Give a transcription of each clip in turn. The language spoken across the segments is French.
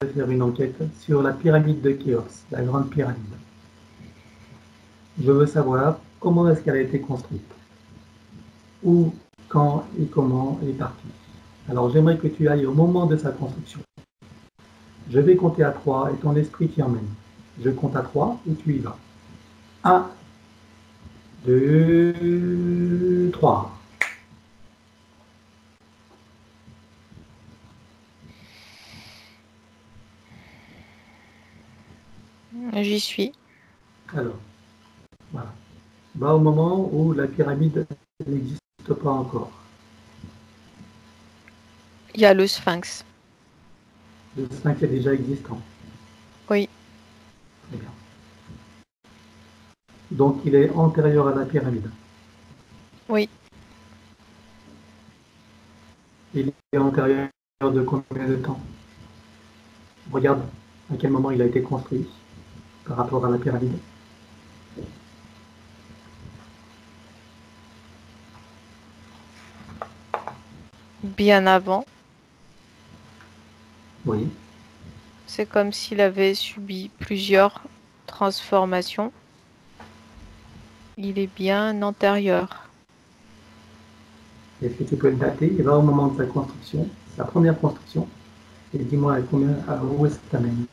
faire une enquête sur la pyramide de Khéops, la grande pyramide. Je veux savoir comment est-ce qu'elle a été construite, où, quand et comment elle est partie. Alors j'aimerais que tu ailles au moment de sa construction. Je vais compter à 3 et ton esprit t'y emmène. Je compte à 3 et tu y vas. 1, 2, 3. J'y suis. Alors, voilà. Va au moment où la pyramide n'existe pas encore. Il y a le sphinx. Le 5 est déjà existant. Oui. Très bien. Donc il est antérieur à la pyramide. Oui. Il est antérieur de combien de temps? Regarde à quel moment il a été construit par rapport à la pyramide. Bien avant. Oui. C'est comme s'il avait subi plusieurs transformations. Il est bien antérieur. Est-ce que tu peux le dater? Il va au moment de sa construction, sa première construction, et dis-moi où est-ce que ça mène.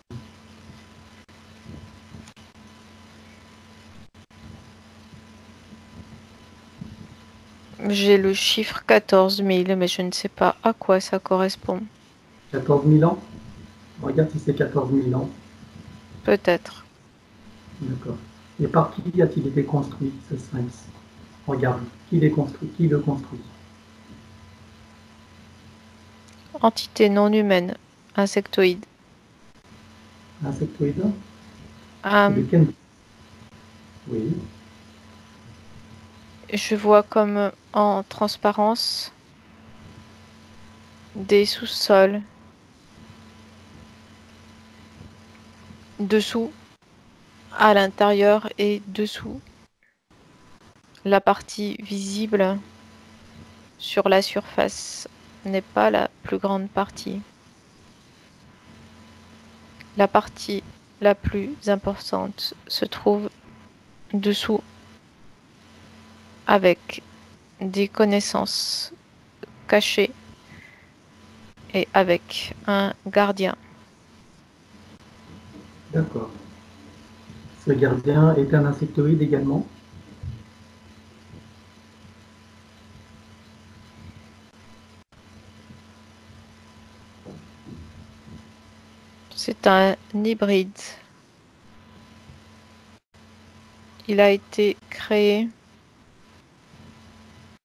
J'ai le chiffre 14 000, mais je ne sais pas à quoi ça correspond. 14 000 ans? Regarde si c'est 14 000 ans. Peut-être. D'accord. Et par qui a-t-il été construit, ce sphinx? Regarde, qui le construit? Entité non humaine. Insectoïde. Insectoïde? Et de Euh, quel... Oui. je vois comme en transparence des sous-sols. Dessous, à l'intérieur et dessous. La partie visible sur la surface n'est pas la plus grande partie. La partie la plus importante se trouve dessous avec des connaissances cachées et avec un gardien. D'accord. Ce gardien est un insectoïde également? C'est un hybride. Il a été créé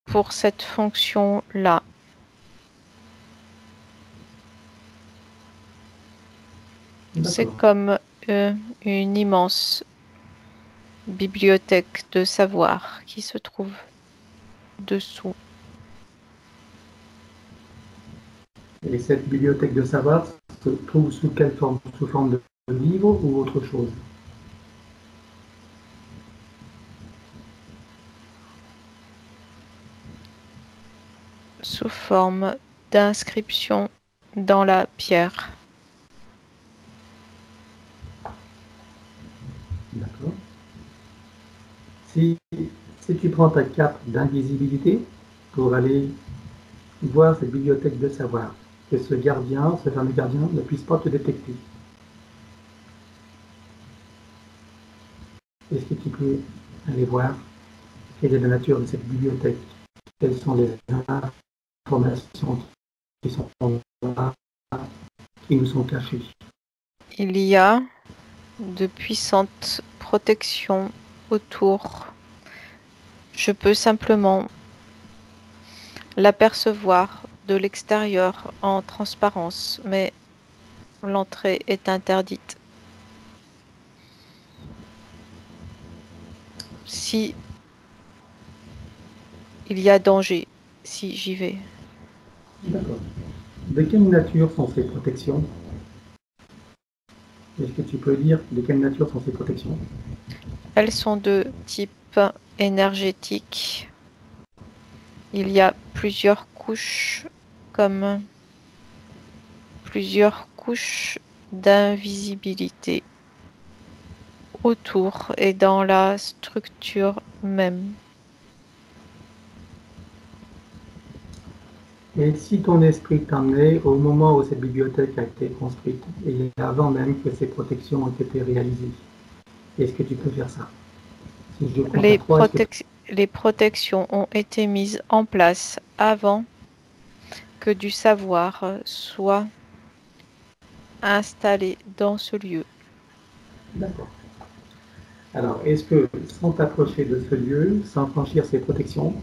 pour cette fonction-là. C'est D'accord. comme une immense bibliothèque de savoir qui se trouve dessous. Et cette bibliothèque de savoir se trouve sous quelle forme? Sous forme de livre ou autre chose? Sous forme d'inscription dans la pierre. D'accord. Si tu prends ta cape d'invisibilité pour aller voir cette bibliothèque de savoir, que ce gardien, ce fameux gardien, ne puisse pas te détecter. Est-ce que tu peux aller voir quelle est la nature de cette bibliothèque? Quelles sont les informations qui sont là, qui nous sont cachées? Il y a de puissantes protections autour. Je peux simplement l'apercevoir de l'extérieur en transparence, mais l'entrée est interdite. Si il y a danger, si j'y vais. D'accord. De quelle nature sont ces protections? Est-ce que tu peux dire de quelle nature sont ces protections? Elles sont de type énergétique. Il y a plusieurs couches, comme plusieurs couches d'invisibilité autour et dans la structure même. Et si ton esprit t'emmenait au moment où cette bibliothèque a été construite, et avant même que ces protections ont été réalisées, est-ce que tu peux faire ça? Si je compte à Les, 3, est-ce que les protections ont été mises en place avant que du savoir soit installé dans ce lieu. D'accord. Alors, est-ce que sans t'approcher de ce lieu, sans franchir ces protections,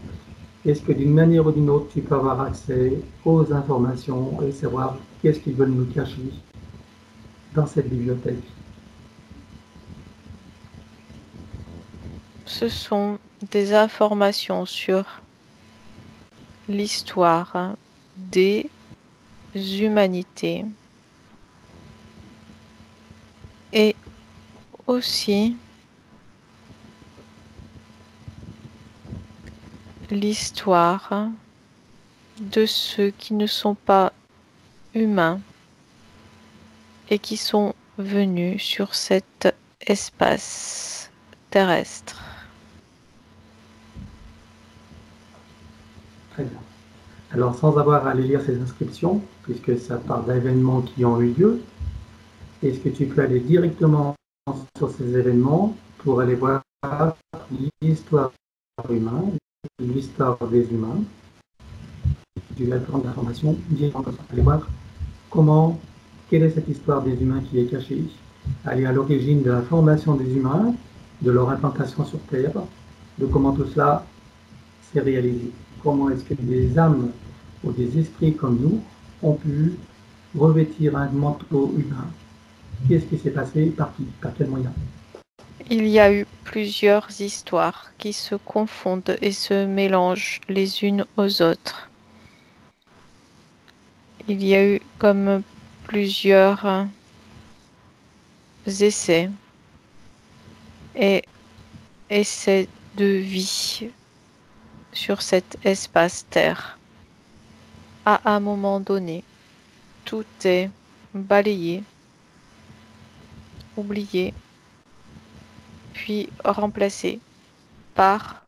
est-ce que d'une manière ou d'une autre, tu peux avoir accès aux informations et savoir qu'est-ce qu'ils veulent nous cacher dans cette bibliothèque? Ce sont des informations sur l'histoire des humanités et aussi l'histoire de ceux qui ne sont pas humains et qui sont venus sur cet espace terrestre. Très bien. Alors, sans avoir à aller lire ces inscriptions, puisque ça parle d'événements qui ont eu lieu, est-ce que tu peux aller directement sur ces événements pour aller voir l'histoire humaine, l'histoire des humains, du laboratoire d'information, aller voir comment, quelle est cette histoire des humains qui est cachée, aller à l'origine de la formation des humains, de leur implantation sur Terre, de comment tout cela s'est réalisé. Comment est-ce que des âmes ou des esprits comme nous ont pu revêtir un manteau humain? Qu'est-ce qui s'est passé? Par qui? Par quel moyen? Il y a eu plusieurs histoires qui se confondent et se mélangent les unes aux autres. Il y a eu comme plusieurs essais et essais de vie sur cet espace Terre. À un moment donné, tout est balayé, oublié, puis remplacé par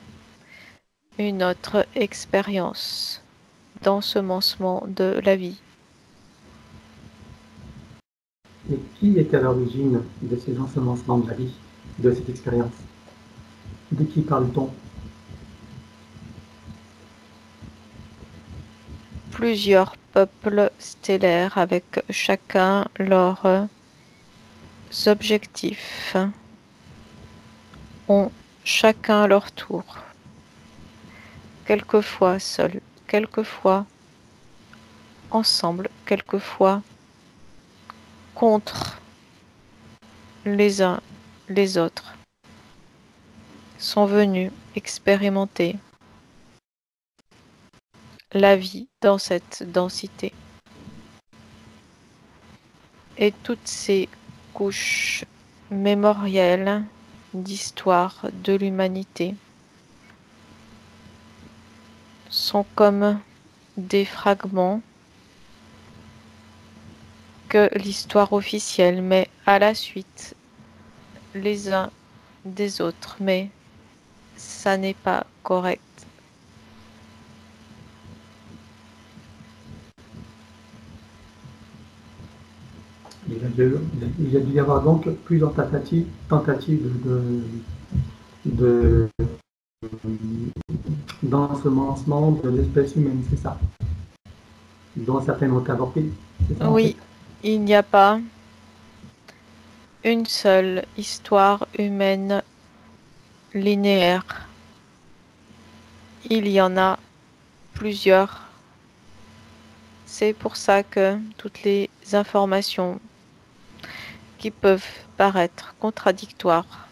une autre expérience d'ensemencement de la vie. Et qui est à l'origine de ces ensemencements de la vie, de cette expérience? De qui parle-t-on? Plusieurs peuples stellaires avec chacun leurs objectifs ont chacun leur tour, quelquefois seuls, quelquefois ensemble, quelquefois contre les uns les autres, sont venus expérimenter la vie dans cette densité. Et toutes ces couches mémorielles d'histoire de l'humanité sont comme des fragments que l'histoire officielle met à la suite les uns des autres, mais ça n'est pas correct. Il a dû y avoir donc plusieurs tentatives de, d'ensemencement de l'espèce humaine, c'est ça? Dont certaines ont avorté, c'est ça en Oui, fait? il n'y a pas une seule histoire humaine linéaire. Il y en a plusieurs. C'est pour ça que toutes les informations qui peuvent paraître contradictoires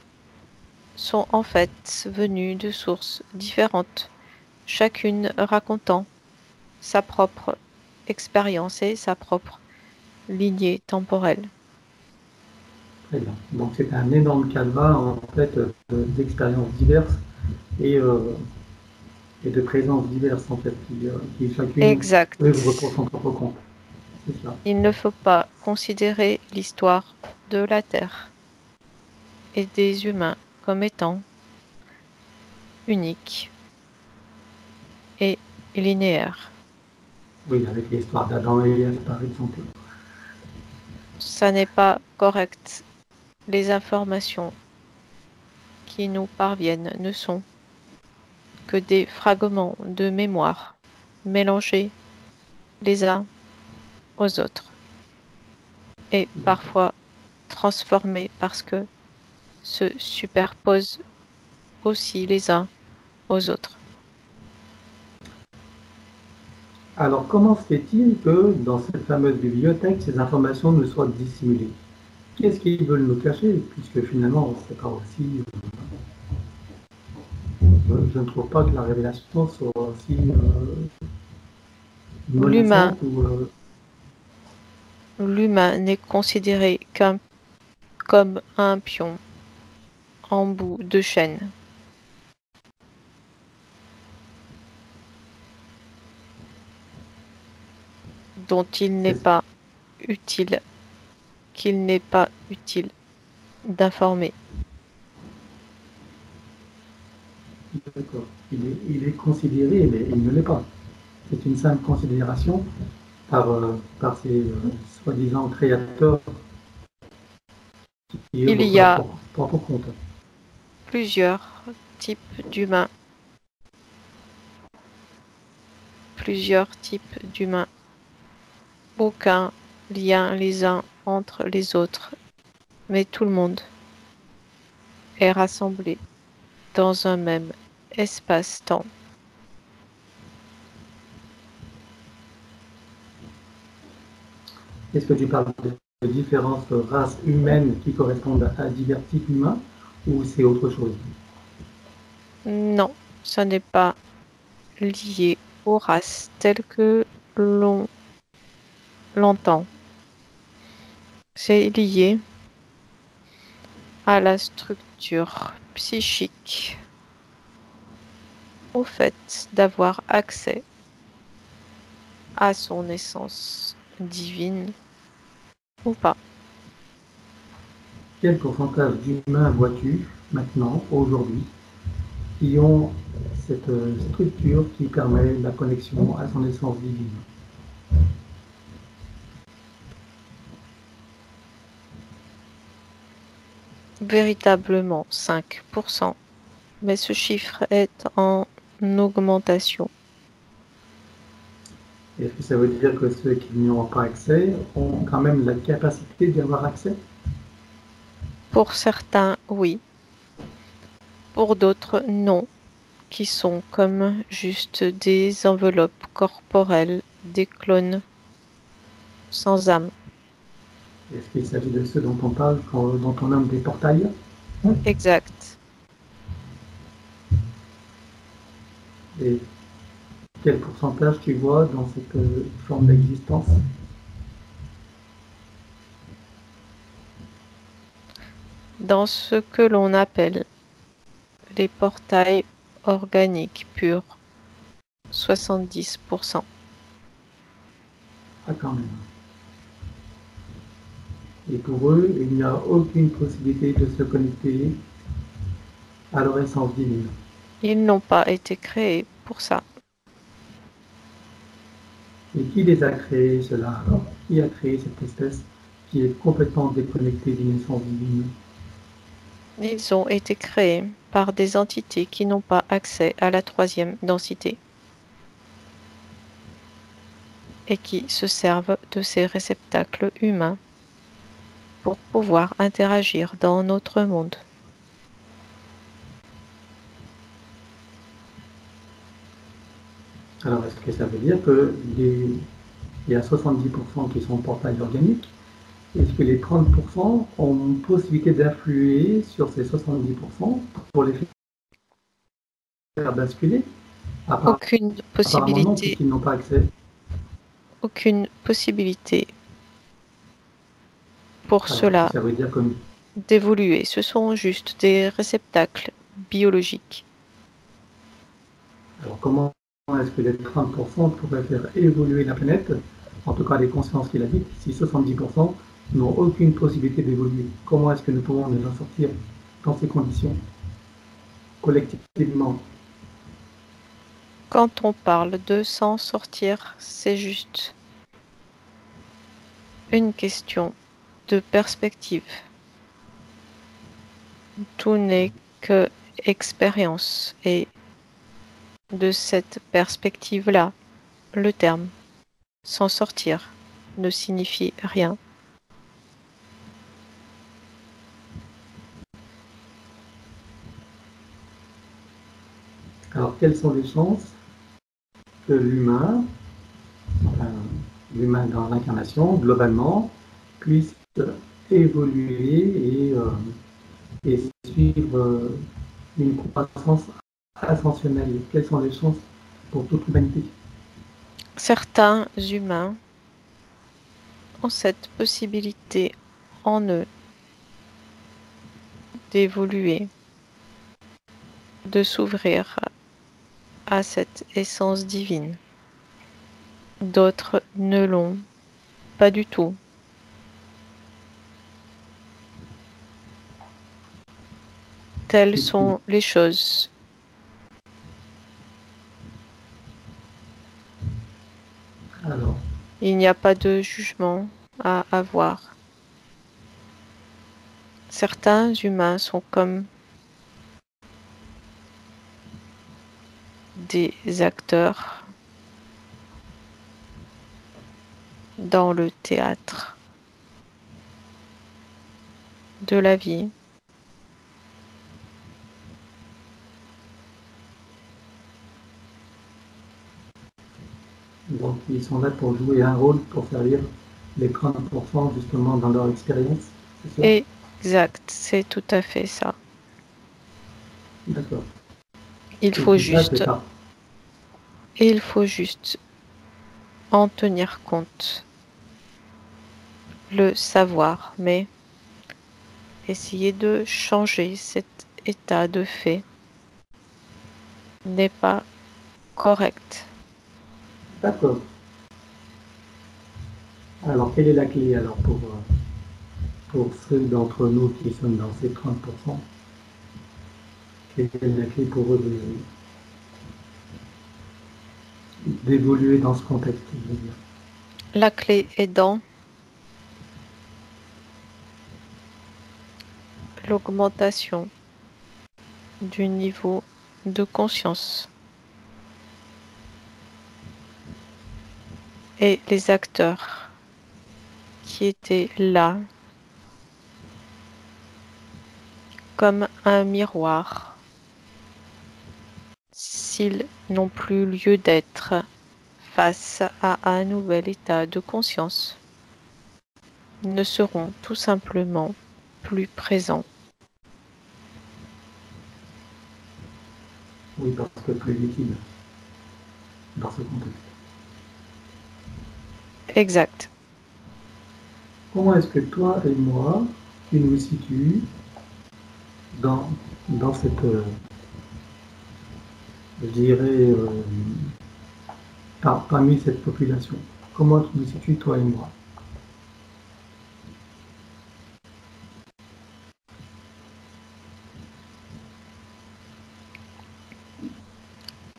sont en fait venues de sources différentes, chacune racontant sa propre expérience et sa propre lignée temporelle. Très bien. Donc c'est un énorme calva en fait d'expériences diverses et, et de présences diverses en fait qui chacune Exact. œuvre pour son propre compte. C'est ça. Il ne faut pas considérer l'histoire de la Terre et des humains comme étant unique et linéaire. Oui, avec l'histoire d'Adam et Ève, par exemple. Ça n'est pas correct. Les informations qui nous parviennent ne sont que des fragments de mémoire mélangés les uns aux autres et parfois transformés parce que se superposent aussi les uns aux autres. Alors, comment se fait-il que dans cette fameuse bibliothèque, ces informations ne soient dissimulées? Qu'est-ce qu'ils veulent nous cacher? Puisque finalement, c'est pas aussi. Je ne trouve pas que la révélation soit aussi L'humain, menaçante ou. l'humain n'est considéré comme un pion en bout de chaîne. Dont il n'est pas utile, qu'il n'est pas utile d'informer. D'accord. Il est considéré, mais il ne l'est pas. C'est une simple considération par ces soi-disant créateurs qui Il œuvrent y pour leur a propre compte. plusieurs types d'humains, plusieurs types d'humains, aucun lien les uns entre les autres, mais tout le monde est rassemblé dans un même espace-temps. Est-ce que tu parles de différentes races humaines qui correspondent à divers types humains ou c'est autre chose? Non, ce n'est pas lié aux races telles que l'on l'entend. C'est lié à la structure psychique, au fait d'avoir accès à son essence divine ou pas. Quel pourcentage d'humains vois-tu maintenant, aujourd'hui, qui ont cette structure qui permet la connexion à son essence divine? Véritablement 5%, mais ce chiffre est en augmentation. Est-ce que ça veut dire que ceux qui n'y auront pas accès ont quand même la capacité d'y avoir accès? Pour certains, oui. Pour d'autres, non, qui sont comme juste des enveloppes corporelles, des clones sans âme. Est-ce qu'il s'agit de ceux dont on parle dont on nomme des portails? Exact. Et quel pourcentage tu vois dans cette forme d'existence? Dans ce que l'on appelle les portails organiques purs, 70%. Ah, quand même. Et pour eux, il n'y a aucune possibilité de se connecter à leur essence divine. Ils n'ont pas été créés pour ça. Et qui les a créés, cela alors? Qui a créé cette espèce qui est complètement déconnectée d'une essence divine? Ils ont été créés par des entités qui n'ont pas accès à la troisième densité et qui se servent de ces réceptacles humains pour pouvoir interagir dans notre monde. Alors, est-ce que ça veut dire qu'il y a 70% qui sont portails organiques? Est-ce que les 30% ont une possibilité d'influer sur ces 70% pour les faire basculer? Aucune Apparemment non, possibilité, puisqu'ils n'ont pas accès. aucune possibilité pour Alors, cela ça veut dire que. d'évoluer. Ce sont juste des réceptacles biologiques. Alors, comment est-ce que les 30% pourraient faire évoluer la planète en tout cas les consciences qu'il habite, si 70% n'ont aucune possibilité d'évoluer, comment est-ce que nous pouvons nous en sortir dans ces conditions, collectivement? Quand on parle de s'en sortir, c'est juste une question de perspective. Tout n'est que expérience et de cette perspective-là, le terme s'en sortir ne signifie rien. Alors, quelles sont les chances que l'humain, l'humain dans l'incarnation, globalement, puisse évoluer et suivre une croissance ascensionnelle? Quelles sont les chances pour toute l'humanité? Certains humains ont cette possibilité en eux d'évoluer, de s'ouvrir à cette essence divine. D'autres ne l'ont pas du tout. Telles sont les choses. Alors, Il n'y a pas de jugement à avoir. Certains humains sont comme des acteurs dans le théâtre de la vie. donc, ils sont là pour jouer un rôle, pour servir les 30% justement dans leur expérience, c'est ça? Exact, c'est tout à fait ça. D'accord. Il Et faut tout ça, c'est juste, ça. et il faut juste en tenir compte, le savoir, mais essayer de changer cet état de fait n'est pas correct. D'accord. Alors, quelle est la clé alors pour ceux d'entre nous qui sommes dans ces 30%? Quelle est la clé pour eux d'évoluer dans ce contexte, je veux dire? La clé est dans l'augmentation du niveau de conscience. Et les acteurs qui étaient là comme un miroir, s'ils n'ont plus lieu d'être face à un nouvel état de conscience, ne seront tout simplement plus présents. Oui, parce que plus utile dans ce contexte. Exact. Comment est-ce que toi et moi, tu nous situes dans cette, je dirais, parmi cette population? Comment tu nous situes, toi et moi?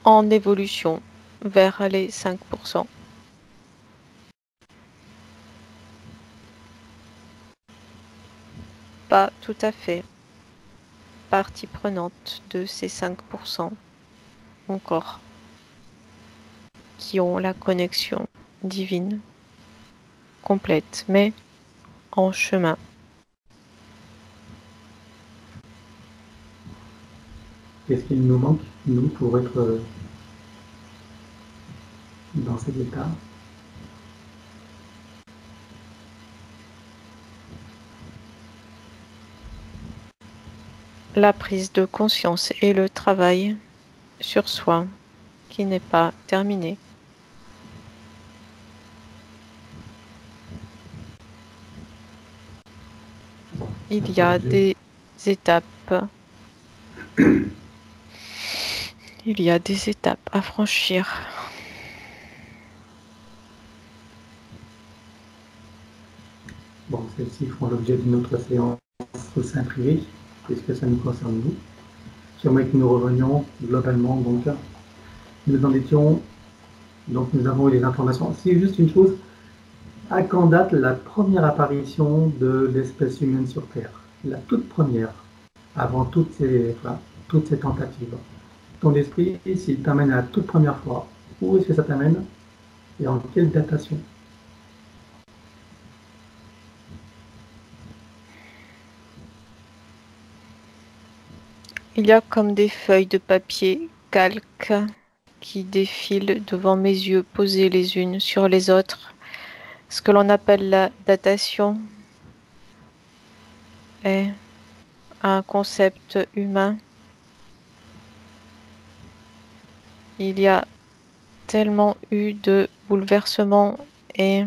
En évolution vers les 5%. Pas tout à fait partie prenante de ces 5% encore qui ont la connexion divine complète, mais en chemin. Qu'est-ce qu'il nous manque, nous, pour être dans cet état? La prise de conscience et le travail sur soi qui n'est pas terminé. Il y a des étapes. Il y a des étapes à franchir. celles-ci font l'objet d'une autre séance au sein privé, puisque ça nous concerne nous. J'aimerais que nous revenions globalement, donc nous en étions, donc nous avons eu les informations. C'est juste une chose, à quand date la première apparition de l'espèce humaine sur Terre? La toute première, avant toutes ces tentatives. Ton esprit, s'il t'amène à la toute première fois, où est-ce que ça t'amène et en quelle datation? Il y a comme des feuilles de papier calque qui défilent devant mes yeux, posées les unes sur les autres. Ce que l'on appelle la datation est un concept humain. Il y a tellement eu de bouleversements et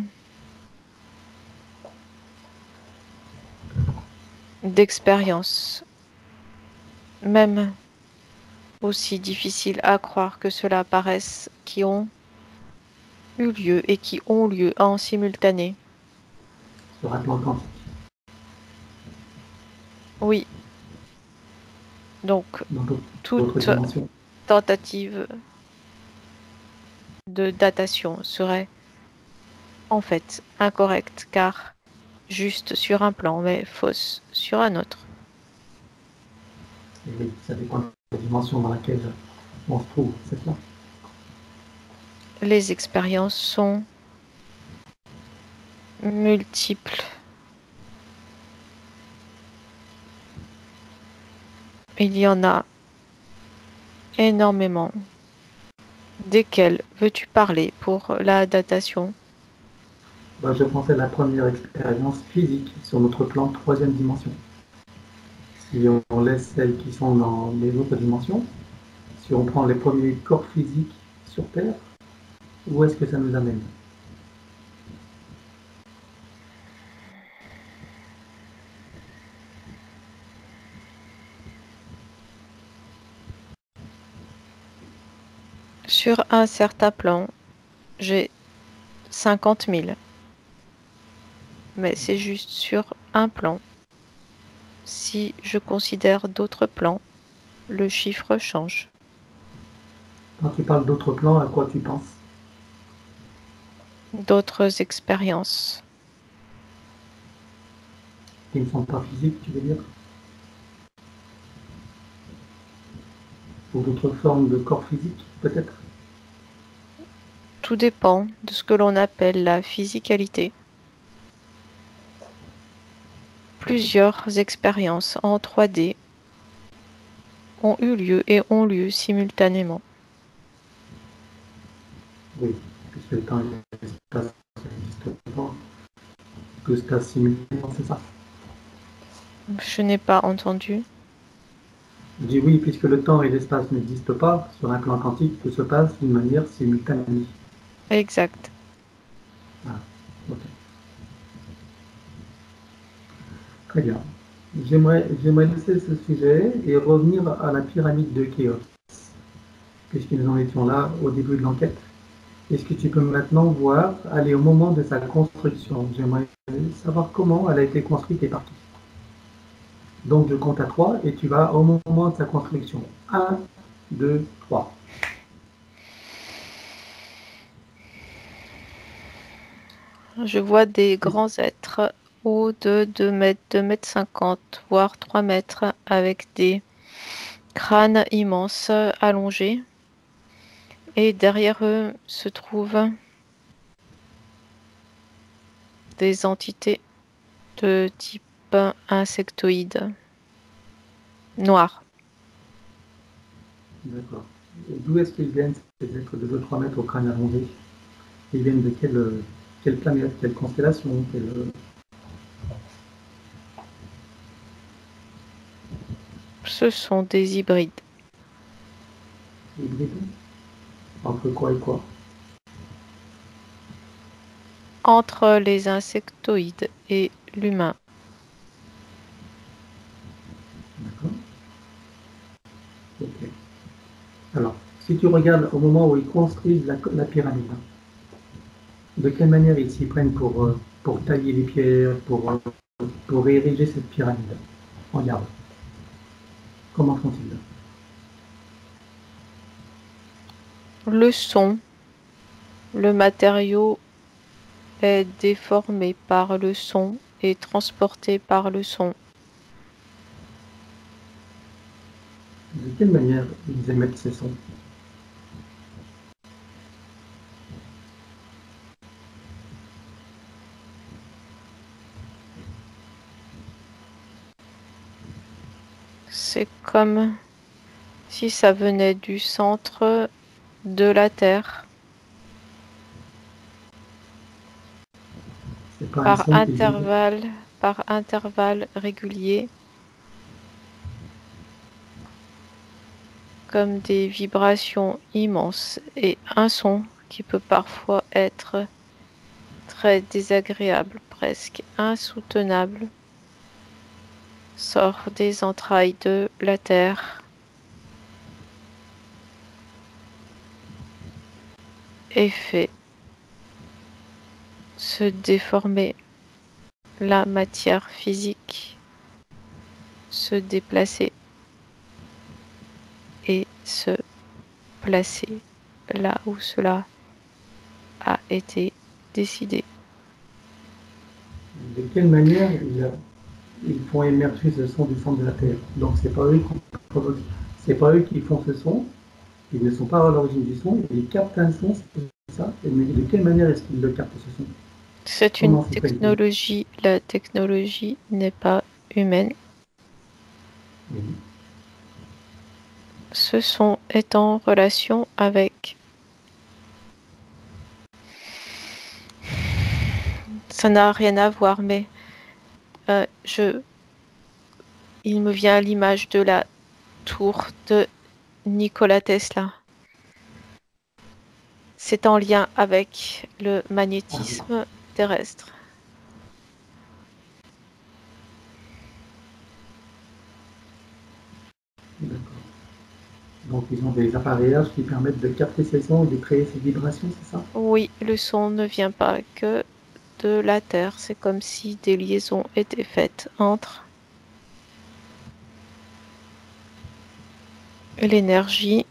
d'expériences, même aussi difficiles à croire que cela paraisse, qui ont eu lieu et qui ont lieu en simultané. Sur un plan quantique. Oui. Donc, toute tentative de datation serait en fait incorrecte, car juste sur un plan, mais fausse sur un autre. Et oui, ça dépend de la dimension dans laquelle on se trouve, c'est ça. Les expériences sont multiples. Il y en a énormément. Desquelles veux-tu parler pour la datation? Je pensais à la première expérience physique sur notre plan troisième dimension. Si on laisse celles qui sont dans les autres dimensions, si on prend les premiers corps physiques sur Terre, où est-ce que ça nous amène? Sur un certain plan, j'ai 50 000. Mais c'est juste sur un plan. Si je considère d'autres plans, le chiffre change. Quand tu parles d'autres plans, à quoi tu penses? D'autres expériences. Qui ne sont pas physiques, tu veux dire? Ou d'autres formes de corps physiques, peut-être? Tout dépend de ce que l'on appelle la physicalité. Plusieurs expériences en 3D ont eu lieu et ont lieu simultanément. Oui, puisque le temps et l'espace n'existent pas. Que se passe simultanément, c'est ça? Je n'ai pas entendu. Je dis oui, puisque le temps et l'espace n'existent pas, sur un plan quantique, tout se passe d'une manière simultanée. Exact. Ah, ok. Très bien. J'aimerais laisser ce sujet et revenir à la pyramide de Khéops, puisque nous en étions là au début de l'enquête. Est-ce que tu peux maintenant voir, aller au moment de sa construction? J'aimerais savoir comment elle a été construite et par qui. Donc je compte à 3 et tu vas au moment de sa construction. 1, 2, 3. Je vois des grands êtres hauts de 2 mètres, 2 mètres 50, voire 3 mètres, avec des crânes immenses allongés. Et derrière eux se trouvent des entités de type insectoïde, noir. D'accord. Et d'où est-ce qu'ils viennent, ces êtres de 2-3 mètres au crâne allongé? Ils viennent de quelle planète, quelle constellation, Ce sont des hybrides. hybrides? Entre quoi et quoi? Entre les insectoïdes et l'humain. D'accord. Ok. Alors, si tu regardes au moment où ils construisent la pyramide, de quelle manière ils s'y prennent pour tailler les pierres, pour pour ériger cette pyramide. Regarde. Comment font-ils? Le son. Le matériau est déformé par le son et transporté par le son. De quelle manière ils émettent ces sons? C'est comme si ça venait du centre de la Terre. C'est pas un son qu'ils émettent. Par intervalles réguliers, comme des vibrations immenses et un son qui peut parfois être très désagréable, presque insoutenable, sort des entrailles de la Terre et fait se déformer la matière physique, se déplacer et se placer là où cela a été décidé. De quelle manière ils font émerger ce son du centre de la Terre? Donc c'est pas eux qui font ce son, ils ne sont pas à l'origine du son, ils captent un son, c'est ça? Mais de quelle manière est-ce qu'ils le captent ce son? C'est une Comment c'est fait? technologie, la technologie n'est pas humaine. Oui. Ce son est en relation avec. Ça n'a rien à voir, mais il me vient à l'image de la tour de Nikola Tesla. C'est en lien avec le Ah, magnétisme terrestre. d'accord. Donc ils ont des appareillages qui permettent de capter ces sons et de créer ces vibrations, c'est ça? Oui, le son ne vient pas que de la Terre. C'est comme si des liaisons étaient faites entre l'énergie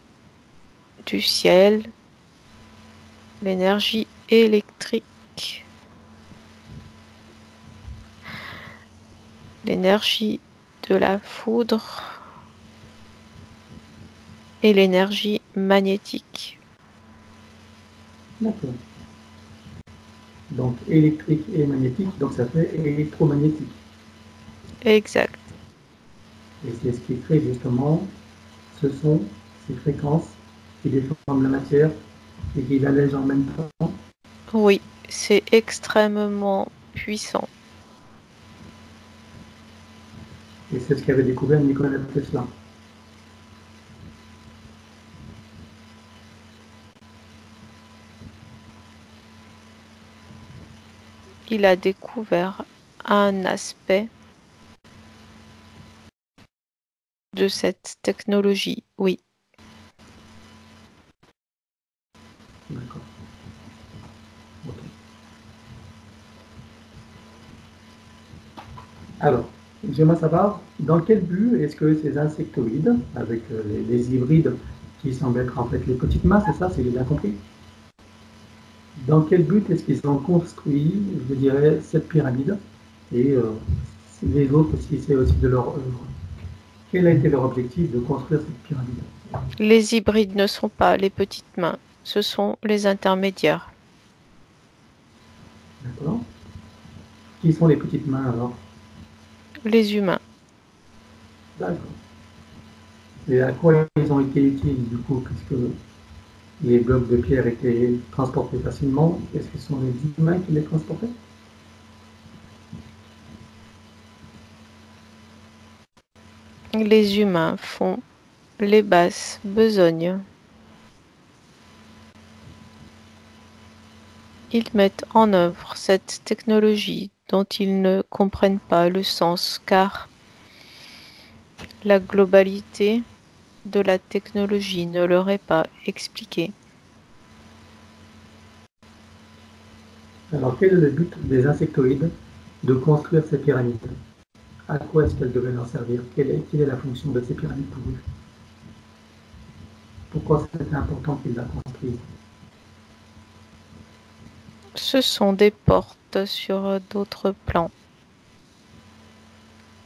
du ciel, l'énergie électrique, l'énergie de la foudre et l'énergie magnétique. D'accord. Donc électrique et magnétique, donc ça fait électromagnétique. Exact. Et c'est ce qui crée justement ce son, ces fréquences qui déforment la matière et qui l'allègent en même temps. Oui, c'est extrêmement puissant. Et c'est ce qu'avait découvert Nikola Tesla. Il a découvert un aspect de cette technologie, oui. D'accord. Ok. Alors, j'aimerais savoir dans quel but est-ce que ces insectoïdes, avec les hybrides qui semblent être en fait les petites mains, c'est ça, si j'ai bien compris, dans quel but est-ce qu'ils ont construit, je dirais, cette pyramide et les autres, si c'est aussi de leur œuvre. Quel a été leur objectif de construire cette pyramide? Les hybrides ne sont pas les petites mains, ce sont les intermédiaires. D'accord. Qui sont les petites mains alors? Les humains. D'accord. Et à quoi ils ont été utiles du coup, puisque les blocs de pierre étaient transportés facilement? Est-ce que ce sont les humains qui les transportaient? Les humains font les basses besognes. Ils mettent en œuvre cette technologie dont ils ne comprennent pas le sens car la globalité de la technologie ne leur est pas expliquée. Alors quel est le but des insectoïdes de construire ces pyramides. À quoi est-ce qu'elles devaient leur servir? Quelle est la fonction de ces pyramides pour eux? Pourquoi c'était important qu'ils la construisent? Ce sont des portes sur d'autres plans.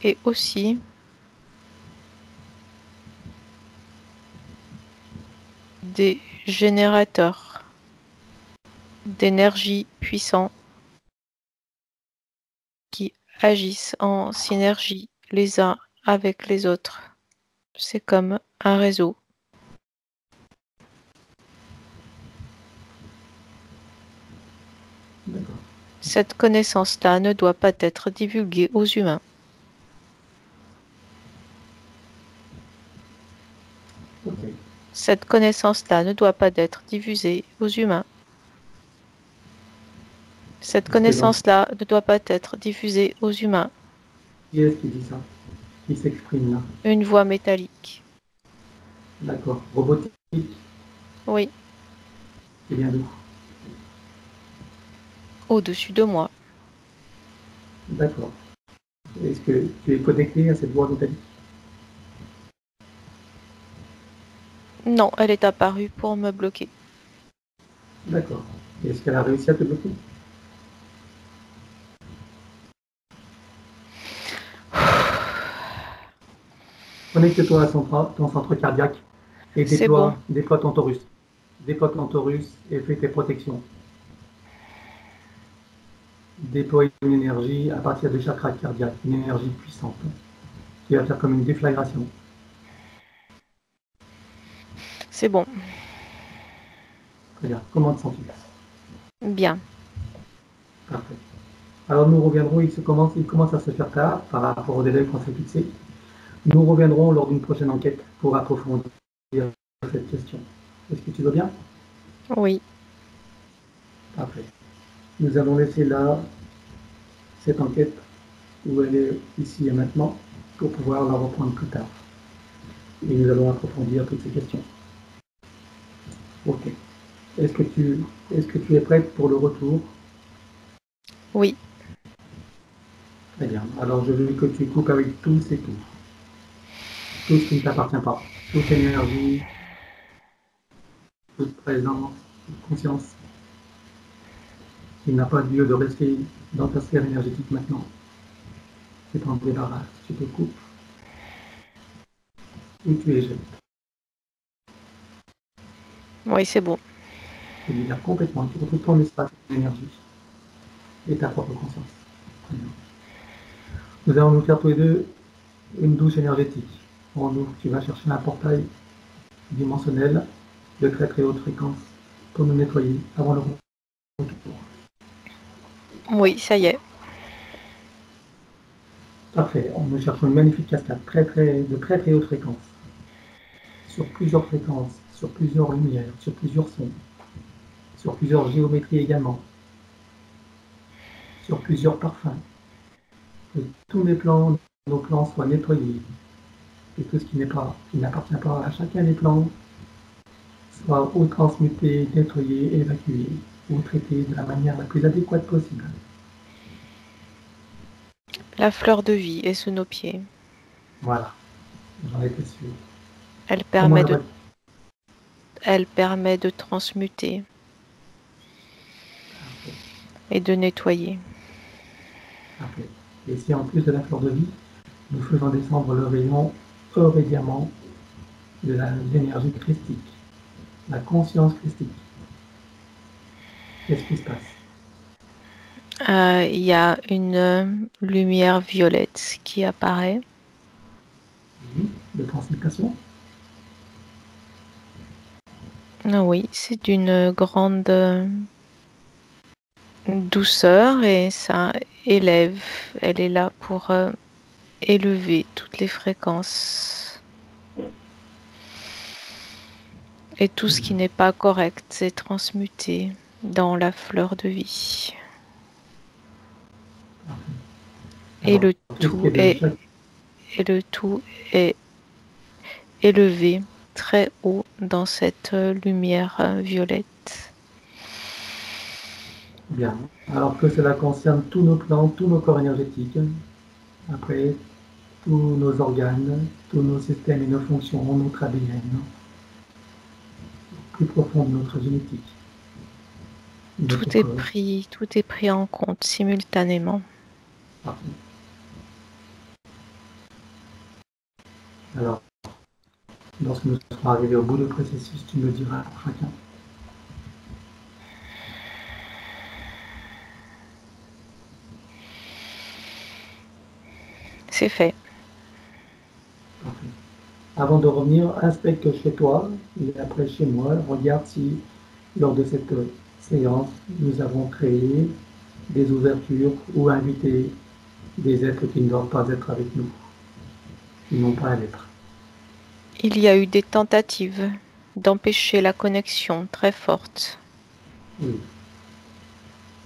Et aussi des générateurs d'énergie puissants qui agissent en synergie les uns avec les autres. C'est comme un réseau. D'accord. Cette connaissance-là ne doit pas être divulguée aux humains. Ok. Cette connaissance-là ne doit pas être diffusée aux humains. Cette connaissance-là ne doit pas être diffusée aux humains. Qui est-ce qui dit ça? Qui s'exprime là? Une voix métallique. D'accord. Robotique? Oui, Qui vient d'où? au-dessus de moi. D'accord. Est-ce que tu es connecté à cette voix métallique? Non, elle est apparue pour me bloquer. D'accord. Est-ce qu'elle a réussi à te bloquer? Connecte-toi à ton centre cardiaque et C'est bon. déploie ton torus. Déploie ton torus et fais tes protections. Déploie une énergie à partir du chakra cardiaque, une énergie puissante qui va faire comme une déflagration. C'est bon. Très bien. Comment te sens-tu? Bien. Parfait. Alors nous reviendrons, il commence à se faire tard par rapport au délai qu'on s'est fixé. Nous reviendrons lors d'une prochaine enquête pour approfondir cette question. Est-ce que tu veux bien? Oui. Parfait. Nous allons laisser là cette enquête où elle est ici et maintenant pour pouvoir la reprendre plus tard. Et nous allons approfondir toutes ces questions. Ok. Est-ce que tu es prête pour le retour? Oui. Très bien. Alors je veux que tu coupes avec tous et tout. Tout ce qui ne t'appartient pas. Toute énergie, toute présence, toute conscience qui n'a pas lieu de rester dans ta sphère énergétique maintenant. Tu t'en débarrasses, tu te coupes ou tu éjettes. Oui, c'est bon. Tu libères complètement, tu retrouves ton espace, ton énergie et ta propre conscience. Très bien. Nous allons nous faire tous les deux une douche énergétique. En nous, tu vas chercher un portail dimensionnel de très très haute fréquence pour nous nettoyer avant le retour. Oui, ça y est. Parfait. Nous cherchons une magnifique cascade de très très haute fréquence. Sur plusieurs fréquences, sur plusieurs lumières, sur plusieurs sons, sur plusieurs géométries également, sur plusieurs parfums. Que tous nos plans soient nettoyés. Et tout ce qui n'appartient pas à chacun des plans soit ou transmuté, nettoyé, évacué, ou traité de la manière la plus adéquate possible. La fleur de vie est sous nos pieds. Voilà, j'en étais sûr. Elle Comment permet de transmuter Parfait. et de nettoyer. Parfait. Et si en plus de la fleur de vie, nous faisons descendre le rayon or et diamant de l'énergie christique, la conscience christique, qu'est-ce qui se passe? Il y a une lumière violette qui apparaît. De transmutation? Oui, c'est d'une grande douceur et ça élève. Elle est là pour élever toutes les fréquences. Et tout ce qui n'est pas correct, c'est transmuté dans la fleur de vie. Et Alors, le tout ce qui tout est de est, chaque... et le tout est élevé très haut dans cette lumière violette. Bien. Alors que cela concerne tous nos plans, tous nos corps énergétiques, après tous nos organes, tous nos systèmes et nos fonctions, notre ADN, plus profond de notre génétique, notre corps. Tout est pris en compte simultanément. Parfait. Alors, lorsque nous serons arrivés au bout du processus, tu me diras pour chacun. C'est fait. Parfait. Avant de revenir, inspecte chez toi et après chez moi. Regarde si, lors de cette séance, nous avons créé des ouvertures ou invité des êtres qui ne doivent pas être avec nous, qui n'ont pas à l'être. Il y a eu des tentatives d'empêcher la connexion très forte. Oui.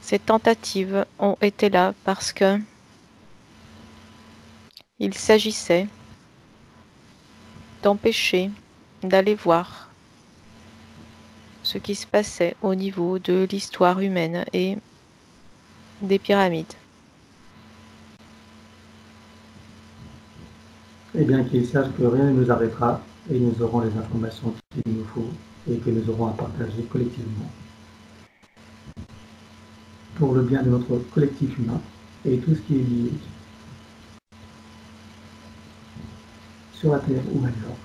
Ces tentatives ont été là parce que il s'agissait d'empêcher d'aller voir ce qui se passait au niveau de l'histoire humaine et des pyramides. Eh bien, qu'ils sachent que rien ne nous arrêtera et nous aurons les informations qu'il nous faut et que nous aurons à partager collectivement pour le bien de notre collectif humain et tout ce qui est lié sur la Terre ou ailleurs.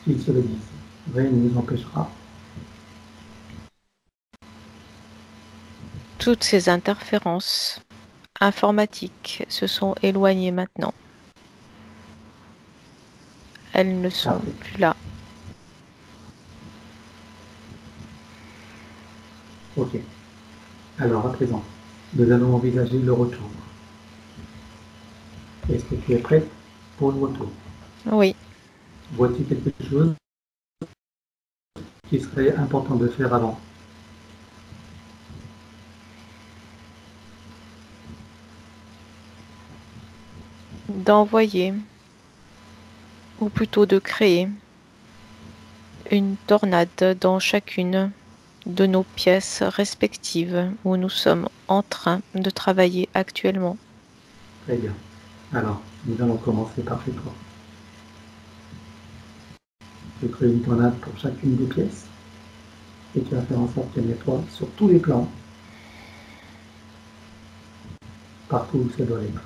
Qu'ils se le disent, rien ne nous empêchera. Toutes ces interférences informatiques se sont éloignées maintenant. Elles ne sont plus là. Ok. Alors, à présent, nous allons envisager le retour. Est-ce que tu es prête pour le retour? Oui. Vois-tu quelque chose qui serait important de faire avant? D'envoyer, ou plutôt de créer, une tornade dans chacune de nos pièces respectives où nous sommes en train de travailler actuellement. Très bien. Alors, nous allons commencer par chez toi. Je crée une tornade pour chacune des pièces et tu vas faire en sorte qu'elle nettoie sur tous les plans, partout où ça doit être.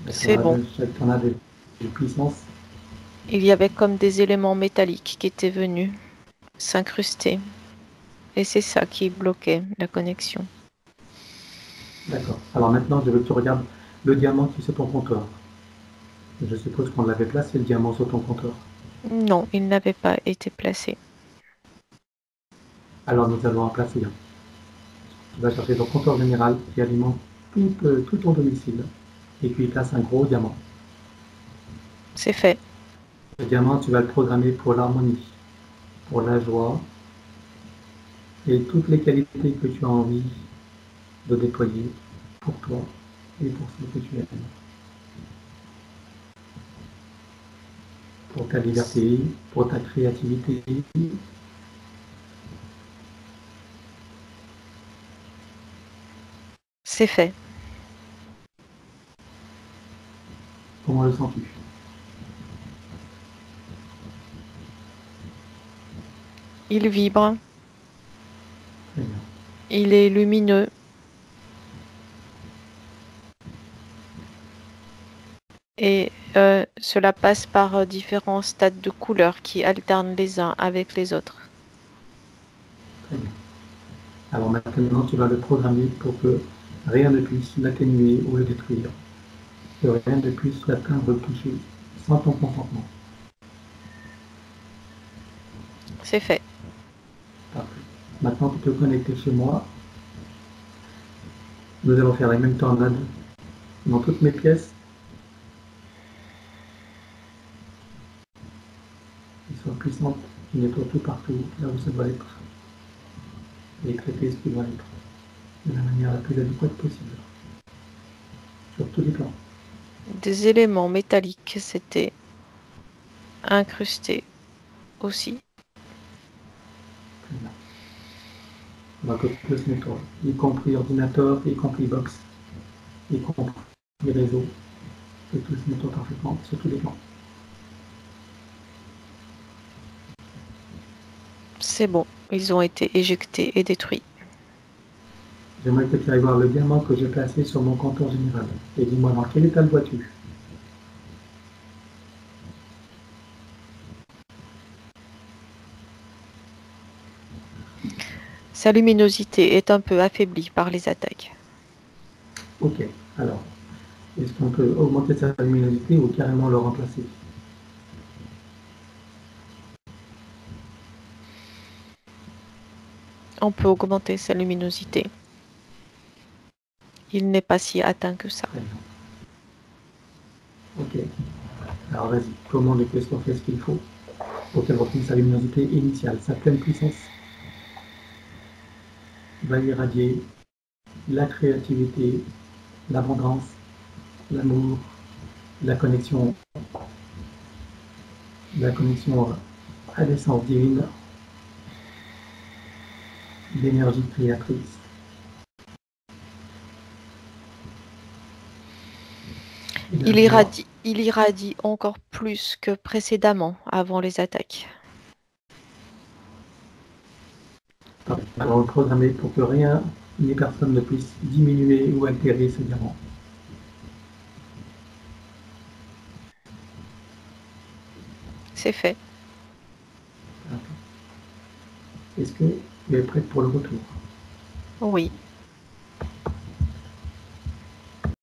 C'est bon. Chaque tornade est de puissance. Il y avait comme des éléments métalliques qui étaient venus s'incruster. Et c'est ça qui bloquait la connexion. D'accord. Alors maintenant, je veux que tu regardes le diamant qui est sur ton compteur. Je suppose qu'on l'avait placé, le diamant, sur ton compteur. Non, il n'avait pas été placé. Alors nous allons en placer un. Tu vas chercher ton compteur général qui alimente tout ton domicile et tu y places un gros diamant. C'est fait. Le diamant, tu vas le programmer pour l'harmonie, pour la joie et toutes les qualités que tu as envie de déployer pour toi et pour ceux que tu aimes. Pour ta liberté, pour ta créativité. C'est fait. Comment le sens-tu? Il vibre. Très bien. Il est lumineux. Et cela passe par différents stades de couleurs qui alternent les uns avec les autres. Très bien. Alors maintenant, tu vas le programmer pour que rien ne puisse l'atténuer ou le détruire. Que rien ne puisse l'atteindre ou le toucher sans ton consentement. C'est fait. Parfait. Maintenant, tu peux te connecter chez moi. Nous allons faire la même tornade dans toutes mes pièces. Qui soit puissante, qui nettoie tout partout, là où ça doit être. Et traiter ce qui doit être de la manière la plus adéquate possible. Sur tous les plans. Des éléments métalliques s'étaient incrustés aussi. On va que tout se nettoie, y compris ordinateur, y compris box, y compris réseau, que tout se nettoie parfaitement sur tous les plans. C'est bon, ils ont été éjectés et détruits. J'aimerais que tu ailles voir le diamant que j'ai placé sur mon compteur général. Et dis-moi dans quel état le vois-tu? Sa luminosité est un peu affaiblie par les attaques. Ok, alors, est-ce qu'on peut augmenter sa luminosité ou carrément le remplacer? On peut augmenter sa luminosité. Il n'est pas si atteint que ça. Très bien. Ok, alors vas-y, commande et qu'est-ce qu'on fait ce qu'il faut pour qu'elle retrouve sa luminosité initiale, sa pleine puissance. Va irradier la créativité, l'abondance, l'amour, la connexion à l'essence divine, l'énergie créatrice. Il irradie encore plus que précédemment, avant les attaques. Alors programmer pour que rien ni personne ne puisse diminuer ou altérer ce diamant. C'est fait. Est-ce que tu es prête pour le retour? Oui.